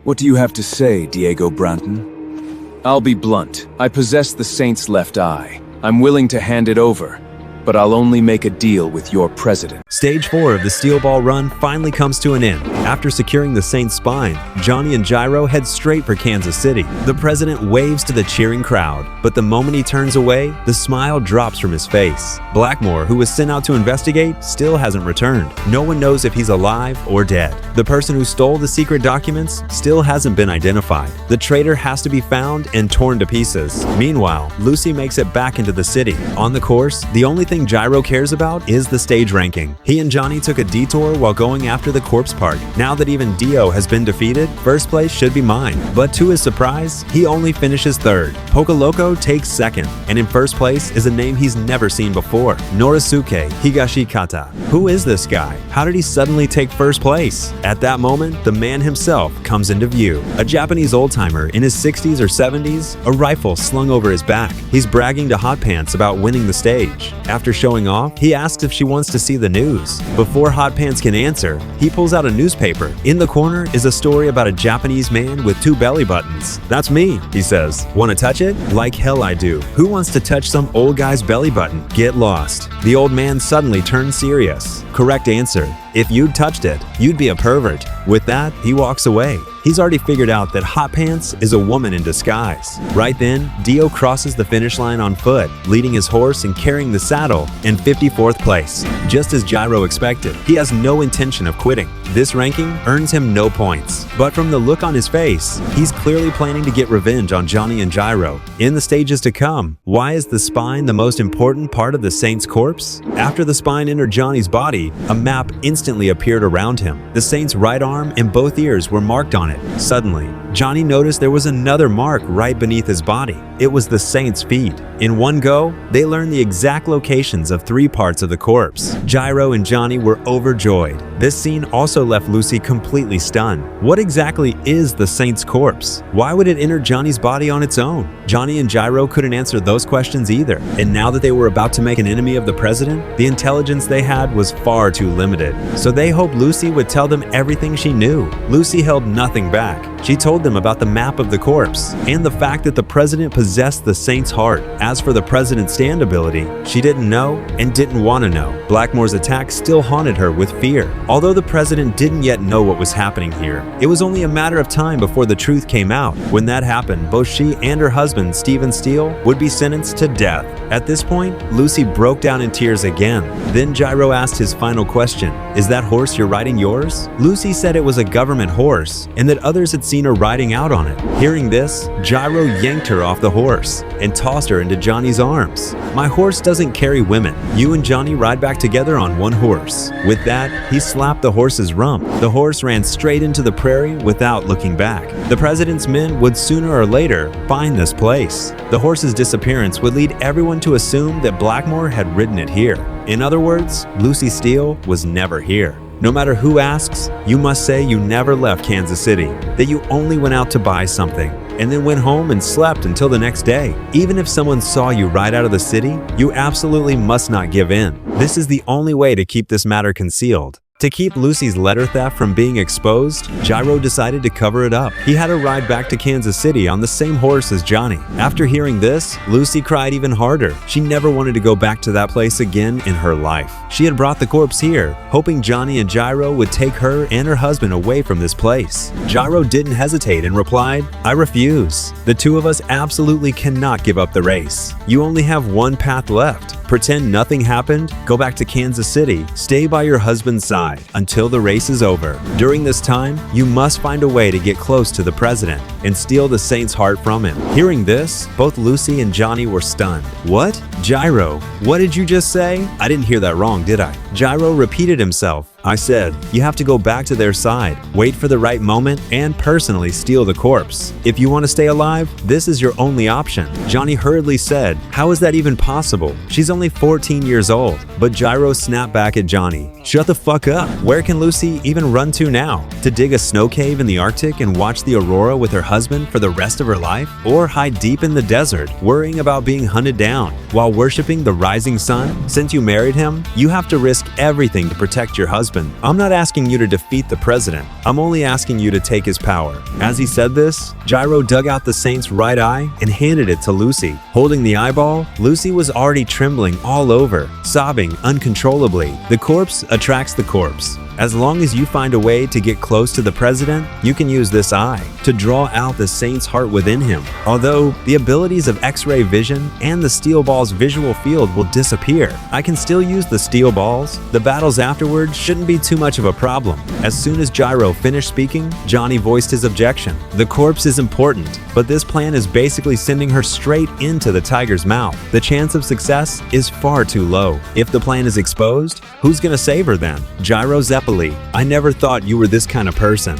What do you have to say, Diego Branton? I'll be blunt. I possess the Saint's left eye. I'm willing to hand it over, but I'll only make a deal with your president. Stage 4 of the Steel Ball run finally comes to an end. After securing the Saint's spine, Johnny and Gyro head straight for Kansas City. The president waves to the cheering crowd, but the moment he turns away, the smile drops from his face. Blackmore, who was sent out to investigate, still hasn't returned. No one knows if he's alive or dead. The person who stole the secret documents still hasn't been identified. The traitor has to be found and torn to pieces. Meanwhile, Lucy makes it back into the city. On the course, the only thing Gyro cares about is the stage ranking. He and Johnny took a detour while going after the corpse part. Now that even Dio has been defeated, first place should be mine. But to his surprise, he only finishes third. Pocoloco takes second, and in first place is a name he's never seen before, Norisuke Higashikata. Who is this guy? How did he suddenly take first place? At that moment, the man himself comes into view. A Japanese old-timer in his 60s or 70s, a rifle slung over his back. He's bragging to Hot Pants about winning the stage. After showing off, he asks if she wants to see the news. Before Hot Pants can answer, he pulls out a newspaper. In the corner is a story about a Japanese man with 2 belly buttons. "That's me," he says. "Want to touch it?" "Like hell I do. Who wants to touch some old guy's belly button?" Get lost. The old man suddenly turns serious. Correct answer. If you'd touched it, you'd be a pervert. With that, he walks away. He's already figured out that Hot Pants is a woman in disguise. Right then, Dio crosses the finish line on foot, leading his horse and carrying the saddle in 54th place. Just as Gyro expected, he has no intention of quitting. This ranking earns him no points. But from the look on his face, he's clearly planning to get revenge on Johnny and Gyro. In the stages to come, why is the spine the most important part of the Saint's corpse? After the spine entered Johnny's body, a map instantly appeared around him. The Saint's right arm and both ears were marked on it. Suddenly, Johnny noticed there was another mark right beneath his body. It was the Saint's feet. In one go, they learned the exact locations of 3 parts of the corpse. Gyro and Johnny were overjoyed. This scene also left Lucy completely stunned. What exactly is the Saint's corpse? Why would it enter Johnny's body on its own? Johnny and Gyro couldn't answer those questions either. And now that they were about to make an enemy of the president, the intelligence they had was far too limited. So they hoped Lucy would tell them everything she knew. Lucy held nothing back. She told them about the map of the corpse and the fact that the president possessed the Saint's heart. As for the president's stand ability, she didn't know and didn't want to know. Blackmore's attack still haunted her with fear. Although the president didn't yet know what was happening here, it was only a matter of time before the truth came out. When that happened, both she and her husband, Stephen Steele, would be sentenced to death. At this point, Lucy broke down in tears again. Then Gyro asked his final question, "Is that horse you're riding yours?" Lucy said it was a government horse and that others had seen her riding out on it. Hearing this, Gyro yanked her off the horse and tossed her into Johnny's arms. "My horse doesn't carry women. You and Johnny ride back together on one horse." With that, he slapped the horse's rump. The horse ran straight into the prairie without looking back. The president's men would sooner or later find this place. The horse's disappearance would lead everyone to assume that Blackmore had ridden it here. In other words, Lucy Steele was never here. No matter who asks, you must say you never left Kansas City, that you only went out to buy something, and then went home and slept until the next day. Even if someone saw you ride out of the city, you absolutely must not give in. This is the only way to keep this matter concealed. To keep Lucy's letter theft from being exposed, Gyro decided to cover it up. He had her ride back to Kansas City on the same horse as Johnny. After hearing this, Lucy cried even harder. She never wanted to go back to that place again in her life. She had brought the corpse here, hoping Johnny and Gyro would take her and her husband away from this place. Gyro didn't hesitate and replied, "I refuse. The two of us absolutely cannot give up the race. You only have one path left. Pretend nothing happened, go back to Kansas City, stay by your husband's side until the race is over. During this time, you must find a way to get close to the president and steal the Saint's heart from him." Hearing this, both Lucy and Johnny were stunned. "What? Gyro, what did you just say?" "I didn't hear that wrong, did I?" Gyro repeated himself. "I said, you have to go back to their side, wait for the right moment, and personally steal the corpse. If you want to stay alive, this is your only option." Johnny hurriedly said, "How is that even possible? She's only 14 years old." But Gyro snapped back at Johnny. "Shut the fuck up. Where can Lucy even run to now? To dig a snow cave in the Arctic and watch the aurora with her husband for the rest of her life? Or hide deep in the desert, worrying about being hunted down, while worshiping the rising sun? Since you married him, you have to risk everything to protect your husband. I'm not asking you to defeat the president. I'm only asking you to take his power. As he said this, Gyro dug out the saint's right eye and handed it to Lucy. Holding the eyeball, Lucy was already trembling all over, sobbing uncontrollably. The corpse attracts the corpse. As long as you find a way to get close to the president, you can use this eye to draw out the saint's heart within him. Although the abilities of X-ray vision and the steel ball's visual field will disappear, I can still use the steel balls. The battles afterwards shouldn't be too much of a problem. As soon as Gyro finished speaking, Johnny voiced his objection. The corpse is important, but this plan is basically sending her straight into the tiger's mouth. The chance of success is far too low. If the plan is exposed, who's gonna save her then? Gyro Zeppeli, I never thought you were this kind of person.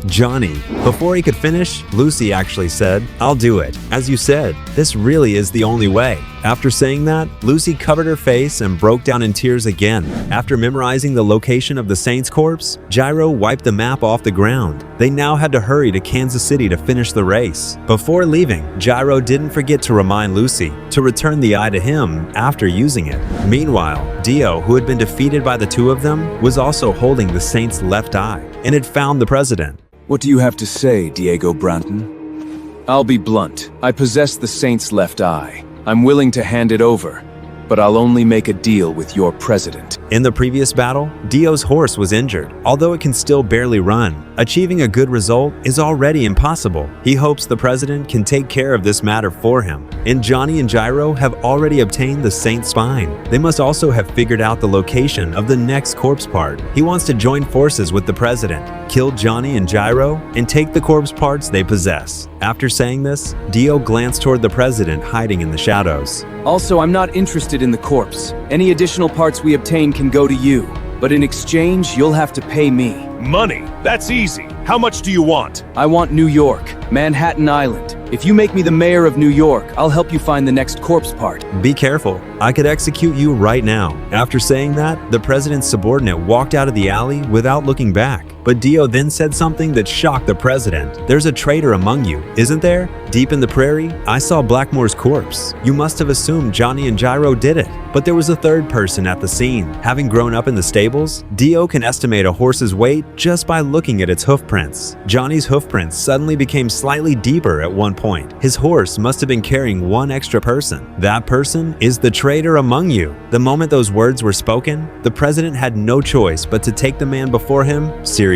Johnny. Before he could finish, Lucy actually said, I'll do it. As you said, this really is the only way. After saying that, Lucy covered her face and broke down in tears again. After memorizing the location of the saint's corpse, Gyro wiped the map off the ground. They now had to hurry to Kansas City to finish the race. Before leaving, Gyro didn't forget to remind Lucy to return the eye to him after using it. Meanwhile, Dio, who had been defeated by the two of them, was also holding the saint's left eye and had found the president. What do you have to say, Diego Branton? I'll be blunt. I possess the saint's left eye. I'm willing to hand it over, but I'll only make a deal with your president. In the previous battle, Dio's horse was injured, although it can still barely run. Achieving a good result is already impossible. He hopes the president can take care of this matter for him. And Johnny and Gyro have already obtained the saint's spine. They must also have figured out the location of the next corpse part. He wants to join forces with the president, kill Johnny and Gyro, and take the corpse parts they possess. After saying this, Dio glanced toward the president hiding in the shadows. Also, I'm not interested in the corpse. Any additional parts we obtain can go to you, but in exchange, you'll have to pay me. Money. That's easy. How much do you want? I want New York, Manhattan Island. If you make me the mayor of New York, I'll help you find the next corpse part. Be careful. I could execute you right now. After saying that, the president's subordinate walked out of the alley without looking back. But Dio then said something that shocked the president. There's a traitor among you, isn't there? Deep in the prairie, I saw Blackmore's corpse. You must have assumed Johnny and Gyro did it. But there was a third person at the scene. Having grown up in the stables, Dio can estimate a horse's weight just by looking at its hoof prints. Johnny's hoof prints suddenly became slightly deeper at one point. His horse must have been carrying one extra person. That person is the traitor among you. The moment those words were spoken, the president had no choice but to take the man before him seriously.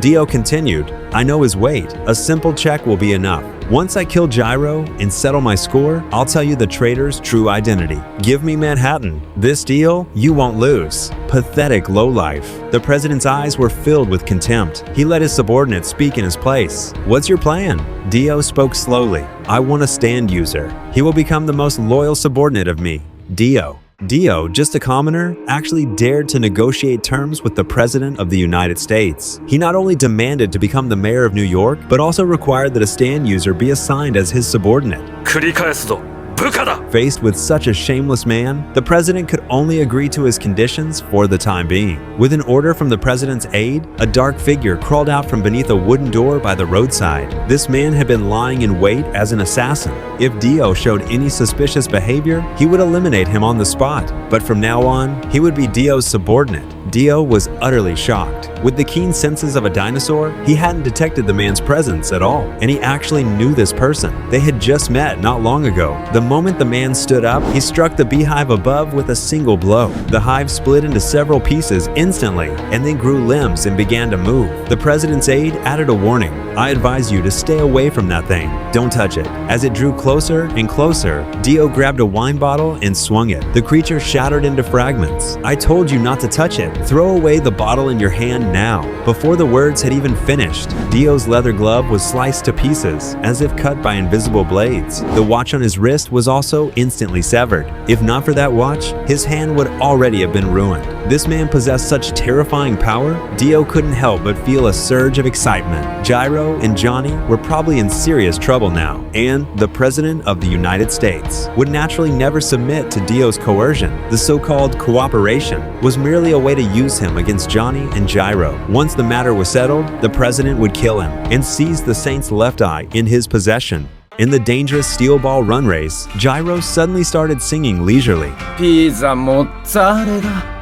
Dio continued, I know his weight. A simple check will be enough. Once I kill Gyro and settle my score, I'll tell you the traitor's true identity. Give me Manhattan. This deal, you won't lose. Pathetic lowlife. The president's eyes were filled with contempt. He let his subordinate speak in his place. What's your plan? Dio spoke slowly. I want a stand user. He will become the most loyal subordinate of me. Dio, just a commoner, actually dared to negotiate terms with the President of the United States. He not only demanded to become the mayor of New York, but also required that a stand user be assigned as his subordinate. 繰り返すぞ。部下だ。 Faced with such a shameless man, the president could only agree to his conditions for the time being. With an order from the president's aide, a dark figure crawled out from beneath a wooden door by the roadside. This man had been lying in wait as an assassin. If Dio showed any suspicious behavior, he would eliminate him on the spot. But from now on, he would be Dio's subordinate. Dio was utterly shocked. With the keen senses of a dinosaur, he hadn't detected the man's presence at all, and he actually knew this person. They had just met not long ago. The moment the man stood up, he struck the beehive above with a single blow. The hive split into several pieces instantly, and then grew limbs and began to move. The president's aide added a warning. I advise you to stay away from that thing. Don't touch it. As it drew closer and closer, Dio grabbed a wine bottle and swung it. The creature shattered into fragments. I told you not to touch it. Throw away the bottle in your hand now. Before the words had even finished, Dio's leather glove was sliced to pieces, as if cut by invisible blades. The watch on his wrist was also instantly severed. If not for that watch, his hand would already have been ruined. This man possessed such terrifying power, Dio couldn't help but feel a surge of excitement. Gyro and Johnny were probably in serious trouble now, and the President of the United States would naturally never submit to Dio's coercion. The so-called cooperation was merely a way to use him against Johnny and Gyro. Once the matter was settled, the president would kill him and seize the saint's left eye in his possession. In the dangerous steel ball run race, Gyro suddenly started singing leisurely. Pizza mozzarella.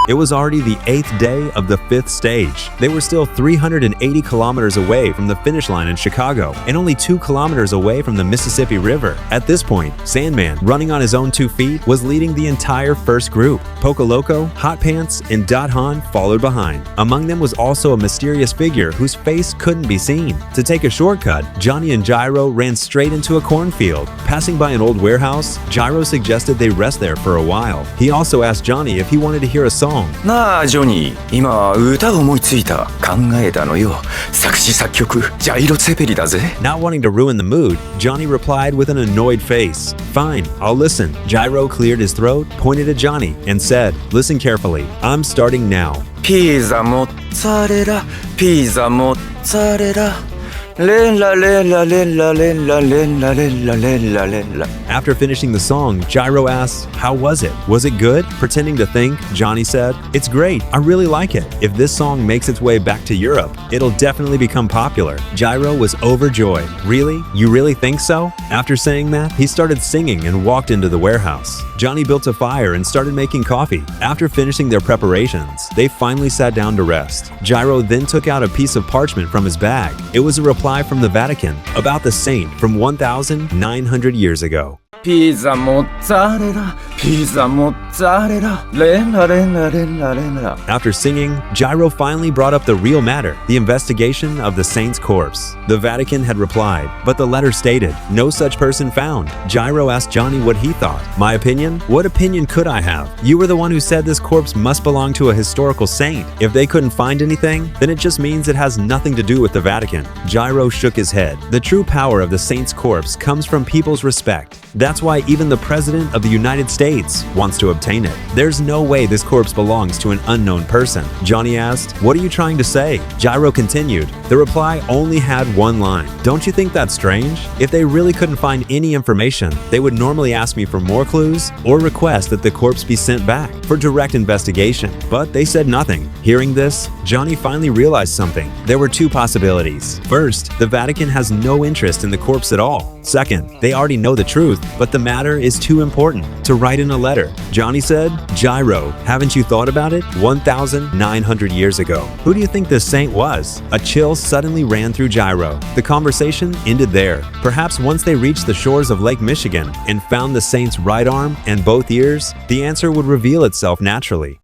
It was already the 8th day of the 5th stage. They were still 380 kilometers away from the finish line in Chicago and only 2 kilometers away from the Mississippi River. At this point, Sandman, running on his own 2 feet, was leading the entire first group. Pocoloco, Hot Pants, and Dot Han followed behind. Among them was also a mysterious figure whose face couldn't be seen. To take a shortcut, Johnny and Gyro ran straight into a cornfield. Passing by an old warehouse, Gyro suggested they rest there for a while. He also asked Johnny if he wanted to hear a song. なあジョニー、今歌思いついた。考えたのよ。作詞作曲ジャイロ・ツェペリだぜ。 Not wanting to ruin the mood, Johnny replied with an annoyed face. Fine, I'll listen. Gyro cleared his throat, pointed at Johnny, and said, listen carefully. I'm starting now. ピザモッツァレラ、ピザモッツァレラ。レンラレンラレンラレンラレンラレンラレンラレンラ。 After finishing the song, Gyro asked, how was it? Was it good? Pretending to think, Johnny said, it's great. I really like it. If this song makes its way back to Europe, it'll definitely become popular. Gyro was overjoyed. Really? You really think so? After saying that, he started singing and walked into the warehouse. Johnny built a fire and started making coffee. After finishing their preparations, they finally sat down to rest. Gyro then took out a piece of parchment from his bag. It was a reply from the Vatican about the saint from 1,900 years ago. ピザモッツァレラ、ピザモッツァレラ、レンラレンラレンラレンラ。 After singing, Gyro finally brought up the real matter, the investigation of the saint's corpse. The Vatican had replied, but the letter stated, no such person found. Gyro asked Johnny what he thought. My opinion? What opinion could I have? You were the one who said this corpse must belong to a historical saint. If they couldn't find anything, then it just means it has nothing to do with the Vatican. Gyro shook his head. The true power of the saint's corpse comes from people's respect. That's why even the President of the United States wants to obtain it. There's no way this corpse belongs to an unknown person. Johnny asked, what are you trying to say? Gyro continued. The reply only had one line. Don't you think that's strange? If they really couldn't find any information, they would normally ask me for more clues or request that the corpse be sent back for direct investigation. But they said nothing. Hearing this, Johnny finally realized something. There were 2 possibilities. First, the Vatican has no interest in the corpse at all. Second, they already know the truth, but the matter is too important to write in a letter. Johnny said, Gyro, haven't you thought about it? 1,900 years ago. Who do you think this saint was? A chill suddenly ran through Gyro. The conversation ended there. Perhaps once they reached the shores of Lake Michigan and found the saint's right arm and both ears, the answer would reveal itself naturally.